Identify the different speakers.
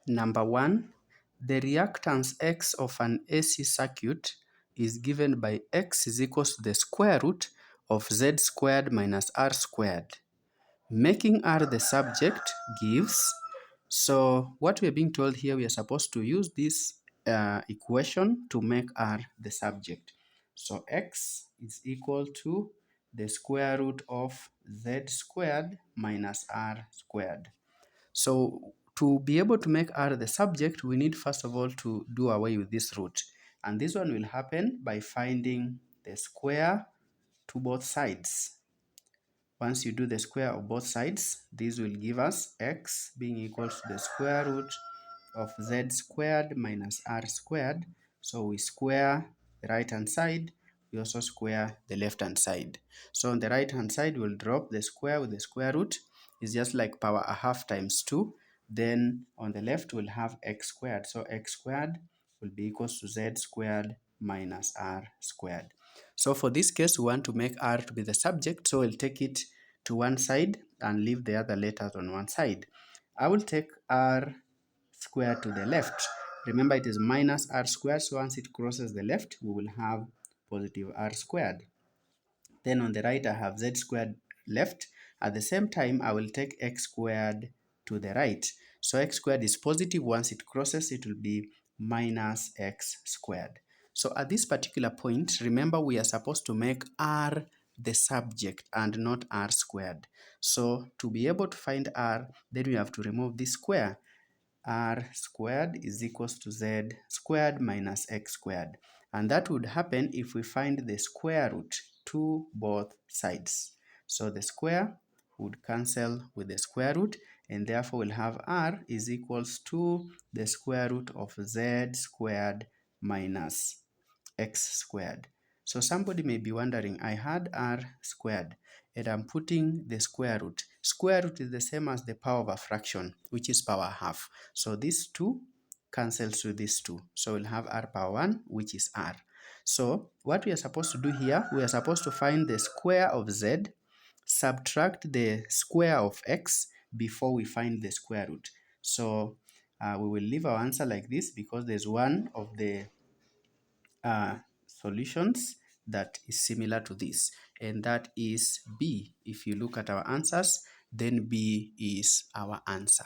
Speaker 1: Number 1, the reactance X of an AC circuit is given by X is equals to the square root of Z squared minus R squared. Making R the subject gives, so what we are being told here, we are supposed to use this equation to make R the subject. So X is equal to the square root of Z squared minus R squared. So to be able to make R the subject, we need first of all to do away with this root. And this one will happen by finding the square to both sides. Once you do the square of both sides, this will give us X being equal to the square root of Z squared minus R squared. So we square the right hand side, we also square the left hand side. So on the right hand side, we'll drop the square with the square root. It's just like power a half times 2. Then on the left, we'll have X squared. So X squared will be equals to Z squared minus R squared. So for this case, we want to make R to be the subject. So we'll take it to one side and leave the other letters on one side. I will take R squared to the left. Remember, it is minus R squared. So once it crosses the left, we will have positive R squared. Then on the right, I have Z squared left. At the same time, I will take X squared to the right. So X squared is positive. Once it crosses, it will be minus X squared. So at this particular point, remember we are supposed to make R the subject and not R squared. So to be able to find R, then we have to remove this square. R squared is equals to Z squared minus X squared. And that would happen if we find the square root to both sides. So the square would cancel with the square root, and therefore we'll have R is equals to the square root of Z squared minus X squared. So somebody may be wondering, I had R squared and I'm putting the square root. Square root is the same as the power of a fraction, which is power half. So these two cancels with these two. So we'll have R power 1, which is R. So what we are supposed to do here, we are supposed to find the square of Z, subtract the square of X before we find the square root. So we will leave our answer like this because there's one of the solutions that is similar to this, and that is B. If you look at our answers, then B is our answer.